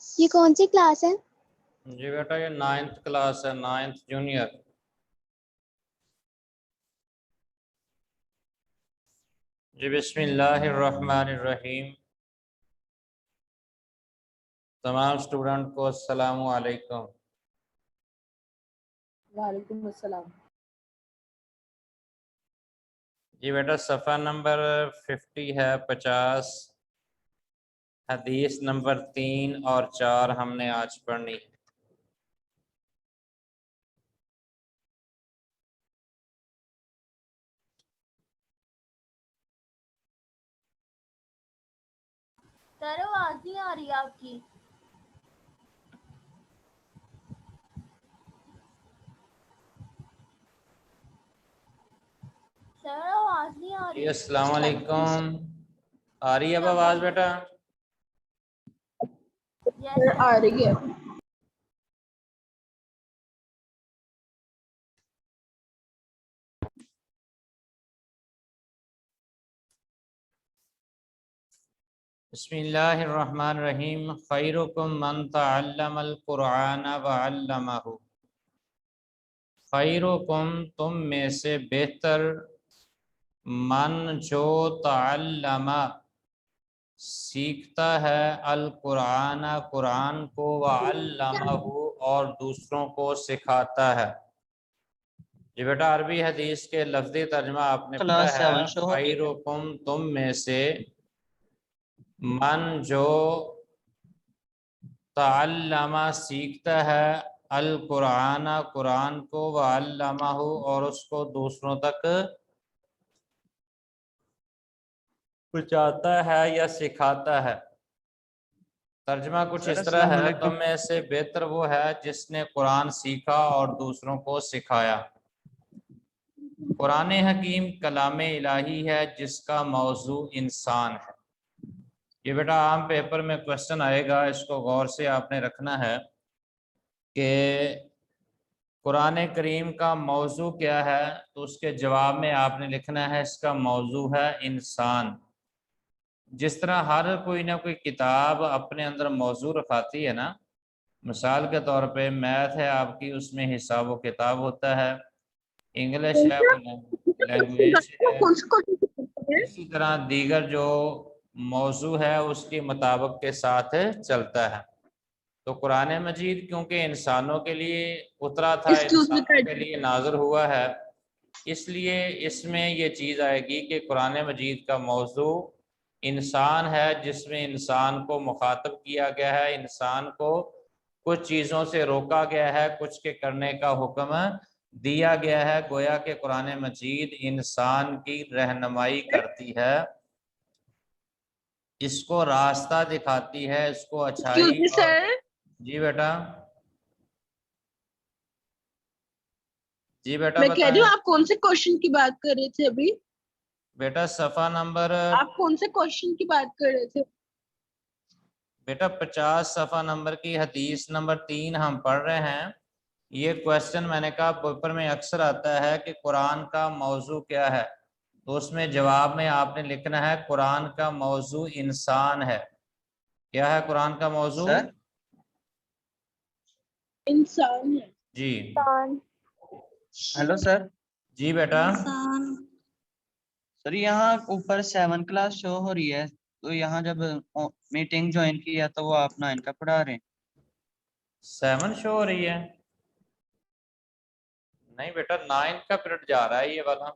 یہ کون سی کلاس ہے؟ جی بیٹا یہ 9th کلاس ہے، 9th جونیئر۔ جی بسم اللہ الرحمن الرحیم۔ تمام اسٹوڈنٹ کو السلام علیکم۔ وعلیکم السلام۔ جی بیٹا صفحہ نمبر 50 ہے، 50، حدیث نمبر 3 اور 4 ہم نے آج پڑھنی ہے۔ سر آواز نہیں آ رہی آپ کی۔ سر آواز نہیں آ جی رہی۔ السلام علیکم، آ رہی ہے اب آواز بیٹا؟ یس سر آ سر۔ رہی ہے۔ بسم اللہ الرحمن الرحیم۔ خیرکم من تعلم القرآن وعلمہ۔ خیرکم تم میں سے بہتر، من جو تعلم سیکھتا ہے، القرآن قرآن کو، وعلمہ اور دوسروں کو سکھاتا ہے۔ جی بیٹا عربی حدیث کے لفظی ترجمہ آپ نے پڑھا ہے، خیرکم تم میں سے، من جو تعلم سیکھتا ہے، القرآن قرآن کو، وعلمہ اور اس کو دوسروں تک پہنچاتا ہے یا سکھاتا ہے۔ ترجمہ کچھ اس طرح ہے، تم میں سے بہتر وہ ہے جس نے قرآن سیکھا اور دوسروں کو سکھایا۔ قرآن حکیم کلام الہی ہے جس کا موضوع انسان ہے۔ یہ بیٹا عام پیپر میں کوشچن آئے گا، اس کو غور سے آپ نے رکھنا ہے کہ قرآن کریم کا موضوع کیا ہے، تو اس کے جواب میں آپ نے لکھنا ہے اس کا موضوع ہے انسان۔ جس طرح ہر کوئی نہ کوئی کتاب اپنے اندر موضوع رکھاتی ہے نا، مثال کے طور پہ میتھ ہے آپ کی، اس میں حساب و کتاب ہوتا ہے، انگلش ہے لینگویج ہے، اسی طرح دیگر جو موضوع ہے اس کے مطابق کے ساتھ چلتا ہے۔ تو قرآن مجید کیونکہ انسانوں کے لیے اترا تھا، انسانوں کے لیے نازل ہوا ہے، اس لیے اس میں یہ چیز آئے گی کہ قرآن مجید کا موضوع انسان ہے، جس میں انسان کو مخاطب کیا گیا ہے، انسان کو کچھ چیزوں سے روکا گیا ہے، کچھ کے کرنے کا حکم دیا گیا ہے۔ گویا کہ قرآن مجید انسان کی رہنمائی کرتی ہے، اس کو راستہ دکھاتی ہے، اس کو اچھائی اور جی بیٹا، جی بیٹا میں کہہ رہی بتائیں ہوں آپ کون سے کوشچن کی بات کر رہے تھے ابھی؟ بیٹا صفحہ نمبر، آپ کون سے کوشچن کی بات کر رہے تھے؟ بیٹا 50 صفحہ نمبر کی حدیث نمبر 3 ہم پڑھ رہے ہیں۔ یہ کوشچن میں نے کہا پیپر میں اکثر آتا ہے کہ قرآن کا موضوع کیا ہے، تو اس میں جواب میں آپ نے لکھنا ہے قرآن کا موضوع انسان ہے۔ کیا ہے قرآن کا موضوع؟ انسان ہے۔ جی ہیلو سر۔ جی بیٹا، سر یہاں اوپر 7 کلاس شو ہو رہی ہے، تو یہاں جب میٹنگ جوائن کی ہے تو وہ آپ 9 کا پڑھا رہے ہیں۔ 7 شو ہو رہی ہے؟ نہیں بیٹا 9 کا پیریڈ جا رہا ہے یہ والا۔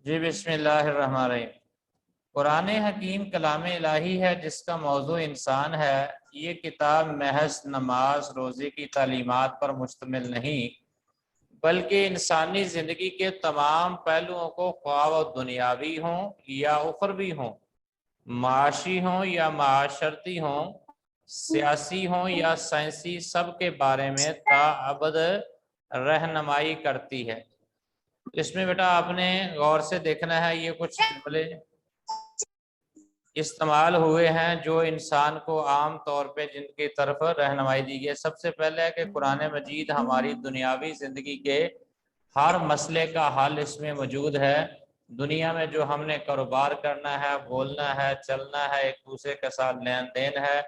جی بسم اللہ الرحمن الرحیم۔ قرآن حکیم کلام الہی ہے جس کا موضوع انسان ہے۔ یہ کتاب محض نماز روزے کی تعلیمات پر مشتمل نہیں، بلکہ انسانی زندگی کے تمام پہلوؤں کو، خواہ وہ دنیاوی ہوں یا اخروی ہوں، معاشی ہوں یا معاشرتی ہوں، سیاسی ہوں یا سائنسی، سب کے بارے میں تا ابد رہنمائی کرتی ہے۔ اس میں بیٹا آپ نے غور سے دیکھنا ہے، یہ کچھ جملے استعمال ہوئے ہیں جو انسان کو عام طور پہ جن کی طرف رہنمائی دی گئی ہے۔ سب سے پہلے ہے کہ قرآن مجید ہماری دنیاوی زندگی کے ہر مسئلے کا حل اس میں موجود ہے۔ دنیا میں جو ہم نے کاروبار کرنا ہے، بولنا ہے، چلنا ہے، ایک دوسرے کے ساتھ لین دین ہے،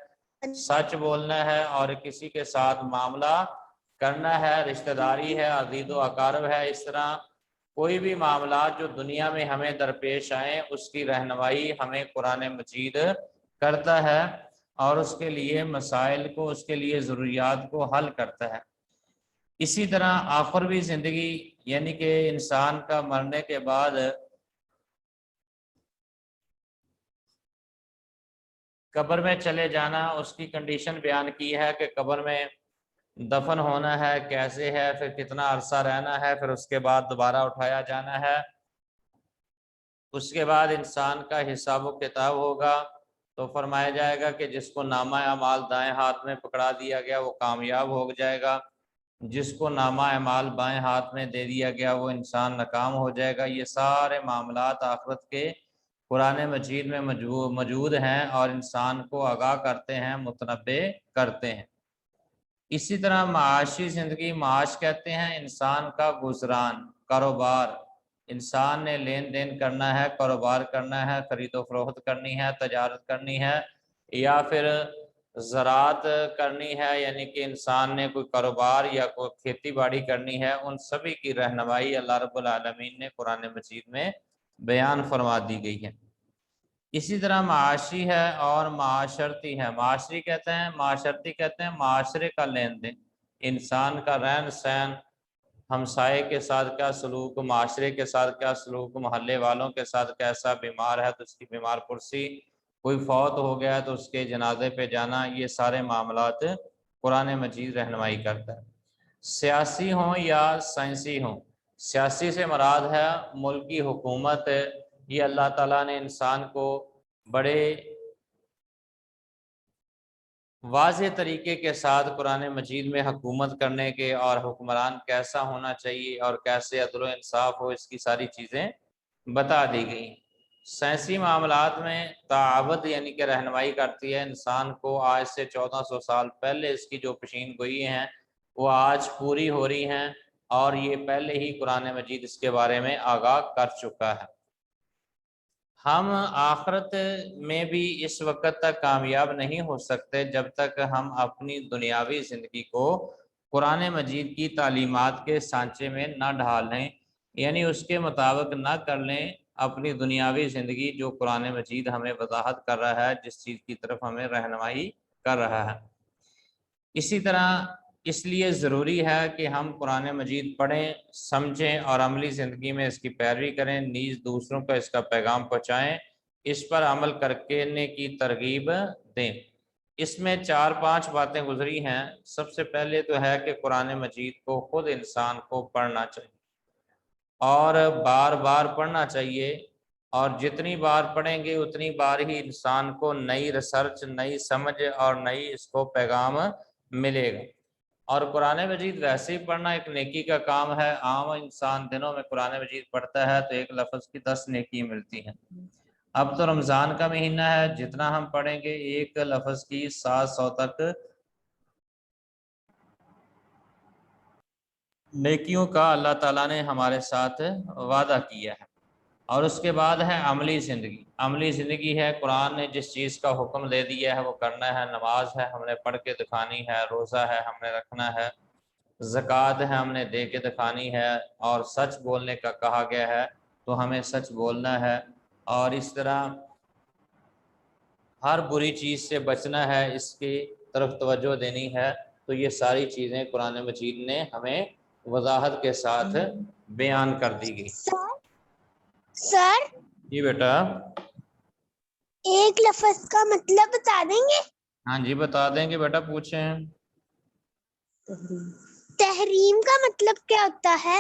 سچ بولنا ہے اور کسی کے ساتھ معاملہ کرنا ہے، رشتہ داری ہے، عزیز و اقارب ہے، اس طرح کوئی بھی معاملات جو دنیا میں ہمیں درپیش آئیں اس کی رہنمائی ہمیں قرآن مجید کرتا ہے اور اس کے لیے مسائل کو، اس کے لیے ضروریات کو حل کرتا ہے۔ اسی طرح آخروی زندگی یعنی کہ انسان کا مرنے کے بعد قبر میں چلے جانا، اس کی کنڈیشن بیان کی ہے کہ قبر میں دفن ہونا ہے، کیسے ہے، پھر کتنا عرصہ رہنا ہے، پھر اس کے بعد دوبارہ اٹھایا جانا ہے، اس کے بعد انسان کا حساب و کتاب ہوگا۔ تو فرمایا جائے گا کہ جس کو نامہ اعمال دائیں ہاتھ میں پکڑا دیا گیا وہ کامیاب ہو جائے گا، جس کو نامہ اعمال بائیں ہاتھ میں دے دیا گیا وہ انسان ناکام ہو جائے گا۔ یہ سارے معاملات آخرت کے قرآن مجید میں موجود ہیں اور انسان کو آگاہ کرتے ہیں، متنبع کرتے ہیں۔ اسی طرح معاشی زندگی، معاش کہتے ہیں انسان کا گزران، کاروبار، انسان نے لین دین کرنا ہے، کاروبار کرنا ہے، خرید و فروخت کرنی ہے، تجارت کرنی ہے یا پھر زراعت کرنی ہے، یعنی کہ انسان نے کوئی کاروبار یا کوئی کھیتی باڑی کرنی ہے، ان سبھی کی رہنمائی اللہ رب العالمین نے قرآن مجید میں بیان فرما دی گئی ہے۔ اسی طرح معاشی ہے اور معاشرتی ہے۔ معاشرتی کہتے ہیں معاشرے کا لین دین، انسان کا رہن سہن، ہمسائے کے ساتھ کیا سلوک، معاشرے کے ساتھ کیا سلوک، محلے والوں کے ساتھ کیسا، بیمار ہے تو اس کی بیمار پرسی، کوئی فوت ہو گیا تو اس کے جنازے پہ جانا، یہ سارے معاملات قرآن مجید رہنمائی کرتا ہے۔ سیاسی ہوں یا سائنسی ہوں، سیاسی سے مراد ہے ملکی حکومت، یہ اللہ تعالیٰ نے انسان کو بڑے واضح طریقے کے ساتھ قرآن مجید میں حکومت کرنے کے اور حکمران کیسا ہونا چاہیے اور کیسے عدل و انصاف ہو، اس کی ساری چیزیں بتا دی گئی۔ سائنسی معاملات میں تعاوت یعنی کہ رہنمائی کرتی ہے انسان کو، آج سے 1400 سال پہلے اس کی جو پیشین گوئی ہیں وہ آج پوری ہو رہی ہیں اور یہ پہلے ہی قرآن مجید اس کے بارے میں آگاہ کر چکا ہے۔ ہم آخرت میں بھی اس وقت تک کامیاب نہیں ہو سکتے جب تک ہم اپنی دنیاوی زندگی کو قرآن مجید کی تعلیمات کے سانچے میں نہ ڈھال لیں، یعنی اس کے مطابق نہ کر لیں اپنی دنیاوی زندگی جو قرآن مجید ہمیں وضاحت کر رہا ہے، جس چیز کی طرف ہمیں رہنمائی کر رہا ہے۔ اسی طرح اس لیے ضروری ہے کہ ہم قرآن مجید پڑھیں، سمجھیں اور عملی زندگی میں اس کی پیروی کریں، نیز دوسروں کو اس کا پیغام پہنچائیں، اس پر عمل کرنے کی ترغیب دیں۔ اس میں 4-5 باتیں گزری ہیں۔ سب سے پہلے تو ہے کہ قرآن مجید کو خود انسان کو پڑھنا چاہیے اور بار بار پڑھنا چاہیے، اور جتنی بار پڑھیں گے اتنی بار ہی انسان کو نئی ریسرچ، نئی سمجھ اور نئی اس کو پیغام ملے گا۔ اور قرآن مجید ویسے ہی پڑھنا ایک نیکی کا کام ہے۔ عام انسان دنوں میں قرآن مجید پڑھتا ہے تو ایک لفظ کی 10 نیکی ملتی ہیں۔ اب تو رمضان کا مہینہ ہے، جتنا ہم پڑھیں گے ایک لفظ کی 700 تک نیکیوں کا اللہ تعالیٰ نے ہمارے ساتھ وعدہ کیا ہے۔ اور اس کے بعد ہے عملی زندگی۔ عملی زندگی ہے قرآن نے جس چیز کا حکم دے دیا ہے وہ کرنا ہے، نماز ہے ہم نے پڑھ کے دکھانی ہے، روزہ ہے ہم نے رکھنا ہے، زکوٰۃ ہے ہم نے دے کے دکھانی ہے، اور سچ بولنے کا کہا گیا ہے تو ہمیں سچ بولنا ہے، اور اس طرح ہر بری چیز سے بچنا ہے، اس کی طرف توجہ دینی ہے۔ تو یہ ساری چیزیں قرآن مجید نے ہمیں وضاحت کے ساتھ بیان کر دی گئی۔ سر جی بیٹا، ایک لفظ کا مطلب بتا دیں گے؟ ہاں جی بتا دیں گے بیٹا، پوچھیں۔ تحریم کا مطلب کیا ہوتا ہے؟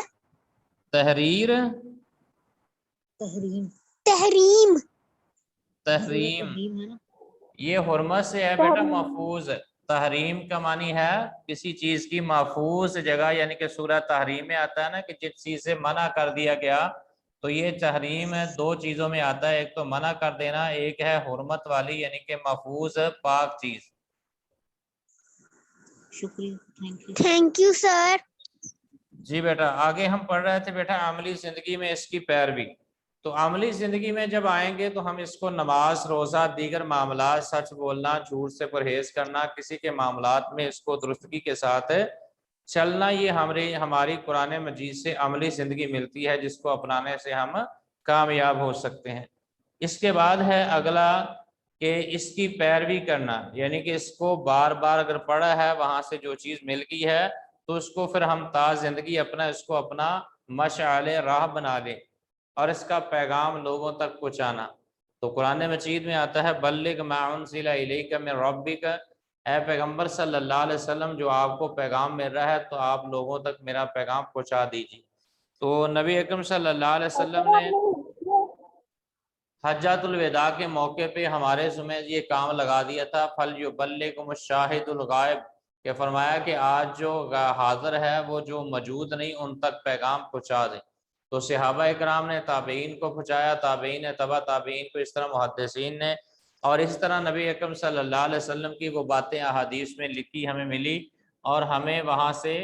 تحریر، تحریم یہ حرمت سے ہے بیٹا، محفوظ۔ تحریم کا معنی ہے کسی چیز کی محفوظ جگہ، یعنی کہ سورہ تحریم میں آتا ہے نا کہ جس چیز سے منع کر دیا گیا تو یہ تحریم ہے، دو چیزوں میں آتا ہے، ایک تو منع کر دینا، ایک ہے حرمت والی یعنی کہ محفوظ پاک چیز۔ شکریہ، تھینک یو سر۔ جی بیٹا آگے ہم پڑھ رہے تھے بیٹا عملی زندگی میں اس کی پیروی۔ تو عملی زندگی میں جب آئیں گے تو ہم اس کو نماز، روزہ، دیگر معاملات، سچ بولنا، جھوٹ سے پرہیز کرنا، کسی کے معاملات میں اس کو درستگی کے ساتھ چلنا، یہ ہماری قرآن مجید سے عملی زندگی ملتی ہے جس کو اپنانے سے ہم کامیاب ہو سکتے ہیں۔ اس کے بعد ہے اگلا کہ اس کی پیروی کرنا، یعنی کہ اس کو بار بار اگر پڑھا ہے وہاں سے جو چیز مل گئی ہے تو اس کو پھر ہم تا زندگی اس کو اپنا مشعل راہ بنا لیں اور اس کا پیغام لوگوں تک پہنچانا۔ تو قرآن مجید میں آتا ہے بلغ ما انزل الیک من ربک، اے پیغمبر صلی اللہ علیہ وسلم جو آپ کو پیغام مل رہا ہے تو آپ لوگوں تک میرا پیغام پہنچا دیجیے۔ تو نبی اکرم صلی اللہ علیہ وسلم نے حجۃ الوداع کے موقع پہ ہمارے ذمہ یہ کام لگا دیا تھا، فلیبلغکم الشاہد الغائب، کہ فرمایا کہ آج جو حاضر ہے وہ جو موجود نہیں ان تک پیغام پہنچا دیں۔ تو صحابہ اکرام نے تابعین کو پہنچایا، تابعین نے تبع تابعین کو، اس طرح محدثین نے، اور اس طرح نبی اکرم صلی اللہ علیہ وسلم کی وہ باتیں احادیث میں لکھی ہمیں ملی اور ہمیں وہاں سے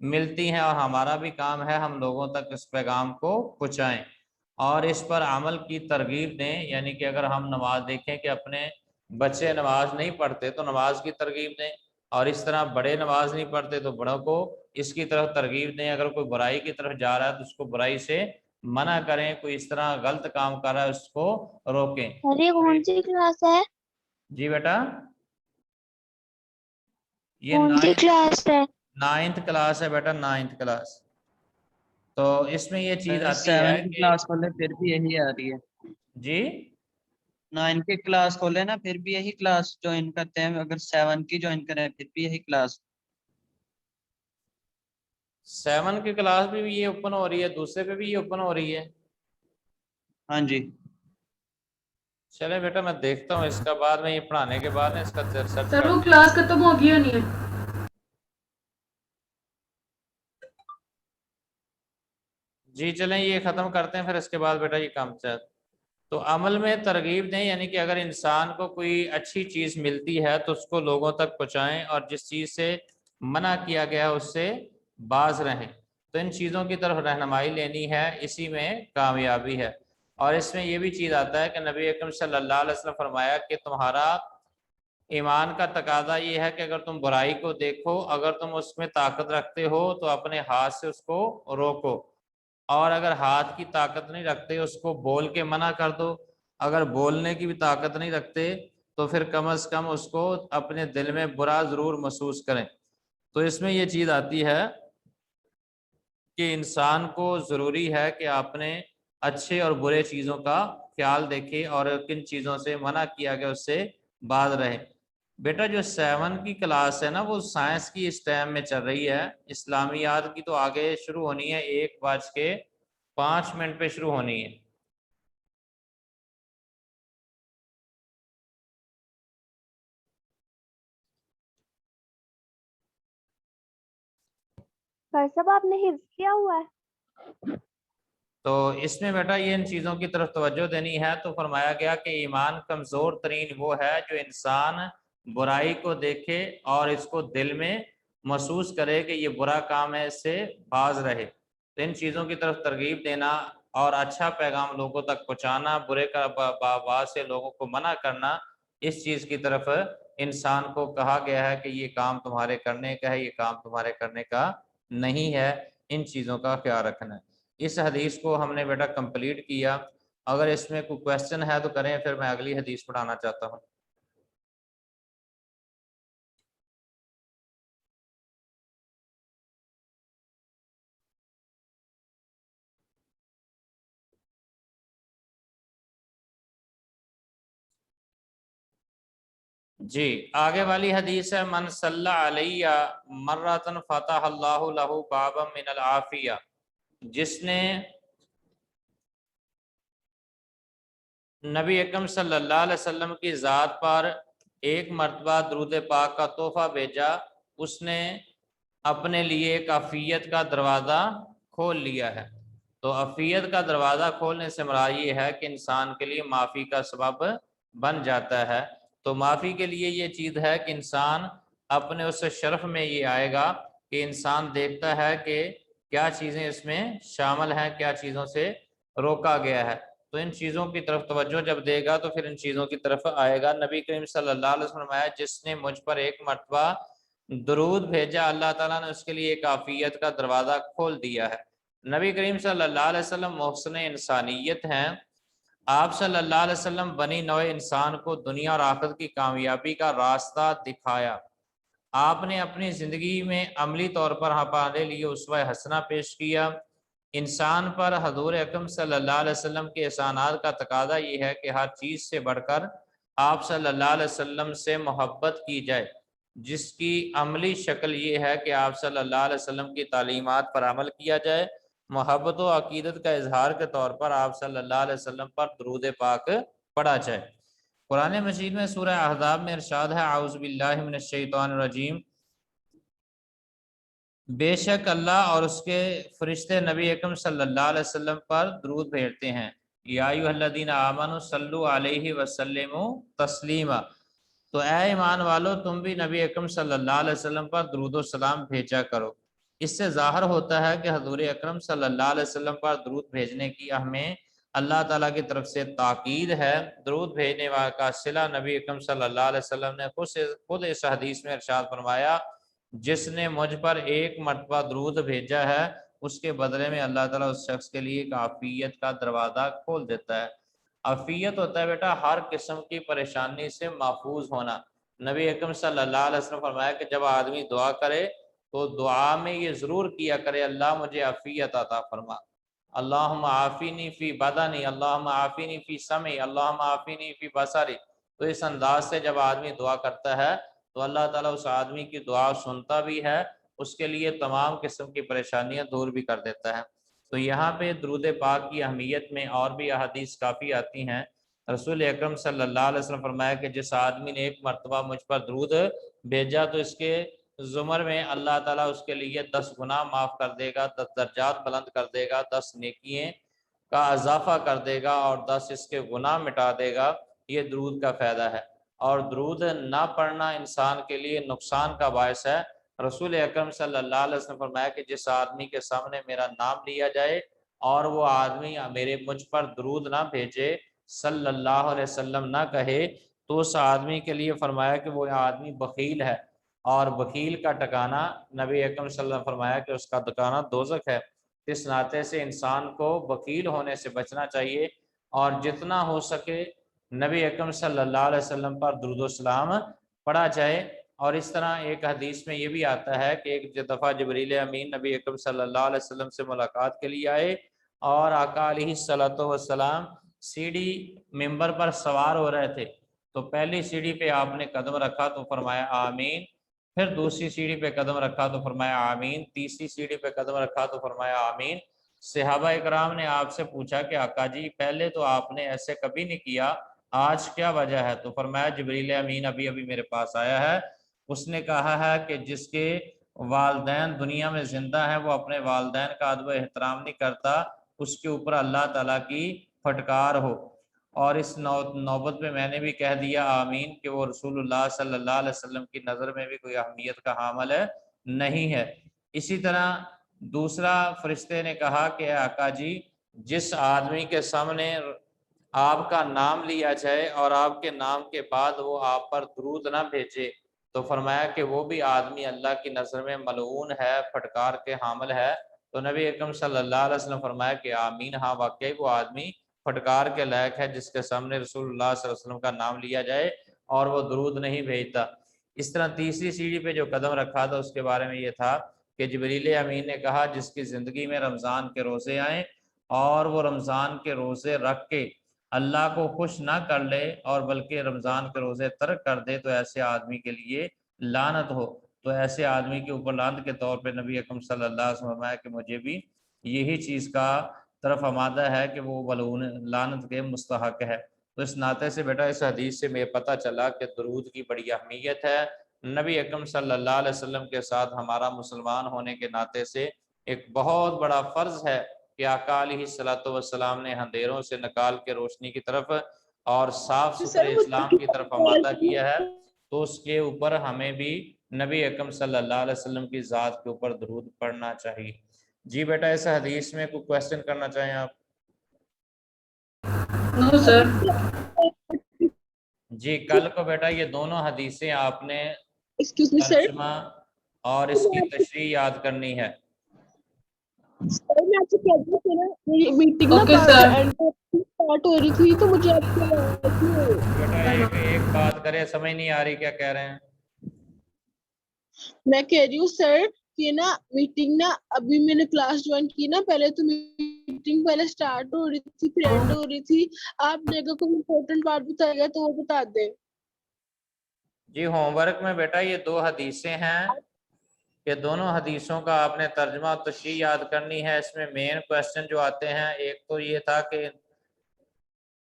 ملتی ہیں، اور ہمارا بھی کام ہے ہم لوگوں تک اس پیغام کو پہنچائیں اور اس پر عمل کی ترغیب دیں۔ یعنی کہ اگر ہم نماز دیکھیں کہ اپنے بچے نماز نہیں پڑھتے تو نماز کی ترغیب دیں، اور اس طرح بڑے نماز نہیں پڑھتے تو بڑوں کو اس کی طرف ترغیب دیں، اگر کوئی برائی کی طرف جا رہا ہے تو اس کو برائی سے منع کریں، کوئی اس طرح غلط کام کر رہا ہے اس کو روکیں۔ ارے کون سی کلاس ہے؟ جی بیٹا یہ کون سی کلاس ہے؟ 9th کلاس ہے بیٹا، 9th کلاس۔ تو اس میں یہ چیز آتی ہے 7 کی کہ کلاس کھولے پھر بھی یہی آ رہی ہے، جی 9 کی کلاس کھولے نا پھر بھی یہی کلاس جوائن کرتے ہیں، اگر 7 کی جوائن کریں پھر بھی یہی کلاس۔ 7 کی کلاس بھی یہ اوپن ہو رہی ہے، دوسرے پہ بھی یہ اوپن ہو رہی ہے؟ ہاں جی چلے بیٹا میں دیکھتا ہوں اس کا بعد میں یہ پڑھانے کے بعد اس کا سرچ سر وہ کلاس ختم ہو گئی نہیں ہے؟ جی چلیں یہ ختم کرتے ہیں پھر اس کے بعد بیٹا یہ کام چاہتے۔ تو عمل میں ترغیب دیں، یعنی کہ اگر انسان کو کوئی اچھی چیز ملتی ہے تو اس کو لوگوں تک پہنچائیں، اور جس چیز سے منع کیا گیا اس سے باز رہیں۔ تو ان چیزوں کی طرف رہنمائی لینی ہے، اسی میں کامیابی ہے۔ اور اس میں یہ بھی چیز آتا ہے کہ نبی اکرم صلی اللہ علیہ وسلم فرمایا کہ تمہارا ایمان کا تقاضا یہ ہے کہ اگر تم برائی کو دیکھو، اگر تم اس میں طاقت رکھتے ہو تو اپنے ہاتھ سے اس کو روکو، اور اگر ہاتھ کی طاقت نہیں رکھتے اس کو بول کے منع کر دو، اگر بولنے کی بھی طاقت نہیں رکھتے تو پھر کم از کم اس کو اپنے دل میں برا ضرور محسوس کریں۔ تو اس میں یہ چیز آتی ہے کہ انسان کو ضروری ہے کہ اپنے اچھے اور برے چیزوں کا خیال دیکھے اور کن چیزوں سے منع کیا گیا اس سے باز رہے۔ بیٹا جو 7 کی کلاس ہے نا وہ سائنس کی اس ٹائم میں چل رہی ہے، اسلامیات کی تو آگے شروع ہونی ہے، 1:05 پہ شروع ہونی ہے۔ سر صاحب آپ نے حفظ کیا ہوا ہے؟ تو اس میں بیٹا یہ ان چیزوں کی طرف توجہ دینی ہے۔ تو فرمایا گیا کہ ایمان کمزور ترین وہ ہے جو انسان برائی کو دیکھے اور اس کو دل میں محسوس کرے کہ یہ برا کام ہے، اس سے باز رہے۔ تو ان چیزوں کی طرف ترغیب دینا اور اچھا پیغام لوگوں تک پہنچانا، برے کا باز سے لوگوں کو منع کرنا، اس چیز کی طرف انسان کو کہا گیا ہے کہ یہ کام تمہارے کرنے کا ہے، یہ کام تمہارے کرنے کا نہیں ہے، ان چیزوں کا خیال رکھنا ہے۔ اس حدیث کو ہم نے بیٹا کمپلیٹ کیا، اگر اس میں کوئی کویسچن ہے تو کریں، پھر میں اگلی حدیث پڑھانا چاہتا ہوں۔ جی آگے والی حدیث ہے من صلی علیہ مرۃ فتح اللہ لہ بابا من العافیہ، جس نے نبی اکرم صلی اللہ علیہ وسلم کی ذات پر ایک مرتبہ درود پاک کا تحفہ بھیجا، اس نے اپنے لیے ایک عافیت کا دروازہ کھول لیا ہے۔ تو عفیت کا دروازہ کھولنے سے مراد یہ ہے کہ انسان کے لیے معافی کا سبب بن جاتا ہے. تو معافی کے لیے یہ چیز ہے کہ انسان اپنے اس شرف میں یہ آئے گا کہ انسان دیکھتا ہے کہ کیا چیزیں اس میں شامل ہیں، کیا چیزوں سے روکا گیا ہے. تو ان چیزوں کی طرف توجہ جب دے گا تو پھر ان چیزوں کی طرف آئے گا. نبی کریم صلی اللہ علیہ وسلم فرمایا جس نے مجھ پر ایک مرتبہ درود بھیجا اللہ تعالیٰ نے اس کے لیے ایک عافیت کا دروازہ کھول دیا ہے. نبی کریم صلی اللہ علیہ وسلم محسن انسانیت ہیں. آپ صلی اللہ علیہ وسلم بنی نوع انسان کو دنیا اور آخرت کی کامیابی کا راستہ دکھایا. آپ نے اپنی زندگی میں عملی طور پر ہمارے لیے اسوہ حسنہ پیش کیا. انسان پر حضور اکرم صلی اللہ علیہ وسلم کے احسانات کا تقاضا یہ ہے کہ ہر چیز سے بڑھ کر آپ صلی اللہ علیہ وسلم سے محبت کی جائے، جس کی عملی شکل یہ ہے کہ آپ صلی اللہ علیہ وسلم کی تعلیمات پر عمل کیا جائے. محبت و عقیدت کا اظہار کے طور پر آپ صلی اللہ علیہ وسلم پر درود پاک پڑھا جائے. قرآن مجید میں سورہ احزاب میں ارشاد ہے اعوذ باللہ من الشیطان الرجیم، بے شک اللہ اور اس کے فرشتے نبی اکرم صلی اللہ علیہ وسلم پر درود بھیجتے ہیں. یا ایھا الذین آمنوا صلوا علیہ وسلموا تسلیما، تو اے ایمان والو تم بھی نبی اکرم صلی اللہ علیہ وسلم پر درود و سلام بھیجا کرو. اس سے ظاہر ہوتا ہے کہ حضور اکرم صلی اللہ علیہ وسلم پر درود بھیجنے کی ہمیں اللہ تعالیٰ کی طرف سے تاکید ہے. درود بھیجنے والا کا صلہ نبی اکرم صلی اللہ علیہ وسلم نے خود اس حدیث میں ارشاد فرمایا جس نے مجھ پر ایک مرتبہ درود بھیجا ہے اس کے بدلے میں اللہ تعالیٰ اس شخص کے لیے ایک عافیت کا دروازہ کھول دیتا ہے. عافیت ہوتا ہے بیٹا ہر قسم کی پریشانی سے محفوظ ہونا. نبی اکرم صلی اللہ علیہ وسلم فرمایا کہ جب آدمی دعا کرے تو دعا میں یہ ضرور کیا کرے اللہ مجھے عافیت عطا فرما. اللہم عافینی فی بدنی، اللہم عافینی فی سمعی، اللہم عافینی فی بصری. تو اس انداز سے جب آدمی دعا کرتا ہے تو اللہ تعالیٰ اس آدمی کی دعا سنتا بھی ہے، اس کے لیے تمام قسم کی پریشانیاں دور بھی کر دیتا ہے. تو یہاں پہ درود پاک کی اہمیت میں اور بھی احادیث کافی آتی ہیں. رسول اکرم صلی اللہ علیہ وسلم فرمایا کہ جس آدمی نے ایک مرتبہ مجھ پر درود بھیجا تو اس کے زمر میں اللہ تعالیٰ اس کے لیے 10 گناہ معاف کر دے گا، 10 درجات بلند کر دے گا، 10 نیکییں کا اضافہ کر دے گا اور 10 اس کے گناہ مٹا دے گا. یہ درود کا فائدہ ہے. اور درود نہ پڑھنا انسان کے لیے نقصان کا باعث ہے. رسول اکرم صلی اللہ علیہ وسلم فرمایا کہ جس آدمی کے سامنے میرا نام لیا جائے اور وہ آدمی مجھ پر درود نہ بھیجے، صلی اللہ علیہ وسلم نہ کہے، تو اس آدمی کے لیے فرمایا کہ وہ آدمی بخیل ہے، اور بخیل کا ٹھکانہ نبی اکرم صلی اللہ علیہ وسلم فرمایا کہ اس کا ٹھکانہ دوزخ ہے. اس ناطے سے انسان کو بخیل ہونے سے بچنا چاہیے اور جتنا ہو سکے نبی اکرم صلی اللہ علیہ وسلم پر درود و سلام پڑھا جائے. اور اس طرح ایک حدیث میں یہ بھی آتا ہے کہ ایک دفعہ جبریل امین نبی اکرم صلی اللہ علیہ وسلم سے ملاقات کے لیے آئے اور آقا علیہ الصلوۃ والسلام سیڑھی ممبر پر سوار ہو رہے تھے. تو پہلی سیڑھی پہ آپ نے قدم رکھا تو فرمایا آمین، پھر دوسری سیڑھی پہ قدم رکھا تو فرمایا آمین، تیسری سیڑھی پہ قدم رکھا تو فرمایا آمین. صحابہ اکرام نے آپ سے پوچھا کہ آقا جی پہلے تو آپ نے ایسے کبھی نہیں کیا، آج کیا وجہ ہے؟ تو فرمایا جبریل امین ابھی میرے پاس آیا ہے، اس نے کہا ہے کہ جس کے والدین دنیا میں زندہ ہیں وہ اپنے والدین کا ادب و احترام نہیں کرتا، اس کے اوپر اللہ تعالیٰ کی پھٹکار ہو. اور اس نوبت میں نے بھی کہہ دیا آمین کہ وہ رسول اللہ صلی اللہ علیہ وسلم کی نظر میں بھی کوئی اہمیت کا حامل نہیں ہے. اسی طرح دوسرا فرشتے نے کہا کہ آقا جی جس آدمی کے سامنے آپ کا نام لیا جائے اور آپ کے نام کے بعد وہ آپ پر درود نہ بھیجے تو فرمایا کہ وہ بھی آدمی اللہ کی نظر میں ملعون ہے، پھٹکار کے حامل ہے. تو نبی اکرم صلی اللہ علیہ وسلم فرمایا کہ آمین، ہاں واقعی وہ آدمی پھٹکار کے لائق ہے جس کے سامنے رسول اللہ صلی اللہ علیہ وسلم کا نام لیا جائے اور وہ درود نہیں بھیجتا. اس طرح تیسری سیڑھی پہ جو قدم رکھا تھا اس کے بارے میں یہ تھا کہ جبریل امین نے کہا جس کی زندگی میں رمضان کے روزے آئیں اور وہ رمضان کے روزے رکھ کے اللہ کو خوش نہ کر لے اور بلکہ رمضان کے روزے ترک کر دے تو ایسے آدمی کے لیے لعنت ہو. تو ایسے آدمی کے اوپر لعنت کے طور پہ نبی اکرم صلی اللہ علیہ وسلم فرمایا کہ مجھے بھی یہی چیز کا طرف آمادہ ہے کہ وہ ملعون لعنت کے مستحق ہے. تو اس ناطے سے بیٹا اس حدیث سے میں پتہ چلا کہ درود کی بڑی اہمیت ہے. نبی اکرم صلی اللہ علیہ وسلم کے ساتھ ہمارا مسلمان ہونے کے ناطے سے ایک بہت بڑا فرض ہے کہ آقا علیہ الصلوۃ والسلام نے اندھیروں سے نکال کے روشنی کی طرف اور صاف ستھرے اسلام کی طرف آمادہ کیا ہے، تو اس کے اوپر ہمیں بھی نبی اکرم صلی اللہ علیہ وسلم کی ذات کے اوپر درود پڑھنا چاہیے۔ جی بیٹا اس حدیث میں کوئی کوشچن کرنا چاہیں آپ؟ نو سر۔ جی کل کو بیٹا یہ دونوں حدیثیں آپ نے ایکسکیوز می سر، ترجمہ اور اس کی تشریح یاد کرنی ہے۔ میں آپ سے کہہ دوں کہ نا میری میٹنگ Okay, sir. اسٹارٹ ہو رہی تھی تو مجھے آپ سے بیٹا ایک بات کرے، سمجھ نہیں آ رہی کیا کہہ رہے ہیں؟ میں کہہ رہی ہوں سر کہ نا میٹنگ نا ابھی میں نے کلاس جوائن کی نا، پہلے تو میٹنگ پہلے اسٹارٹ ہو رہی تھی پھر اینڈ ہو رہی تھی، آپ نے اگر کوئی امپورٹنٹ بات بتائے گا تو وہ بتا دیں۔ جی ہوم ورک میں بیٹا یہ دو حدیثیں ہیں کہ دونوں حدیثوں کا آپ نے ترجمہ اور تشریح یاد کرنی ہے۔ اس میں مین کوشچن جو آتے ہیں، ایک تو یہ تھا کہ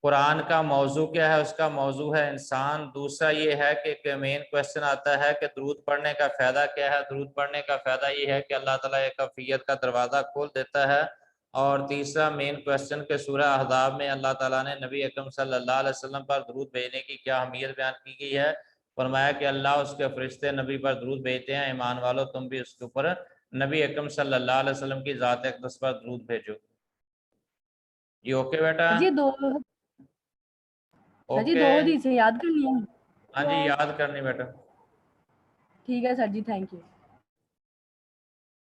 قرآن کا موضوع کیا ہے، اس کا موضوع ہے انسان۔ دوسرا یہ ہے کہ مین کوشچن آتا ہے کہ درود پڑھنے کا فائدہ کیا ہے۔ درود پڑھنے کا فائدہ یہ ہے کہ اللہ تعالیٰ ایک عافیت کا دروازہ کھول دیتا ہے۔ اور تیسرا مین کوشچن کہ سورہ احزاب میں اللہ تعالیٰ نے نبی اکرم صلی اللہ علیہ وسلم پر درود بھیجنے کی کیا اہمیت بیان کی گئی ہے۔ فرمایا کہ اللہ اس کے فرشتے نبی پر درود بھیجتے ہیں، ایمان والو تم بھی اس کے اوپر نبی اکرم صلی اللہ علیہ وسلم کی ذات اقدس پر درود بھیجو۔ جی اوکے بیٹا؟ جی دو اوکے حدیثیں یاد کرنی ہے۔ ہاں جی یاد کرنی بیٹا۔ ٹھیک ہے سر جی، تھینک یو۔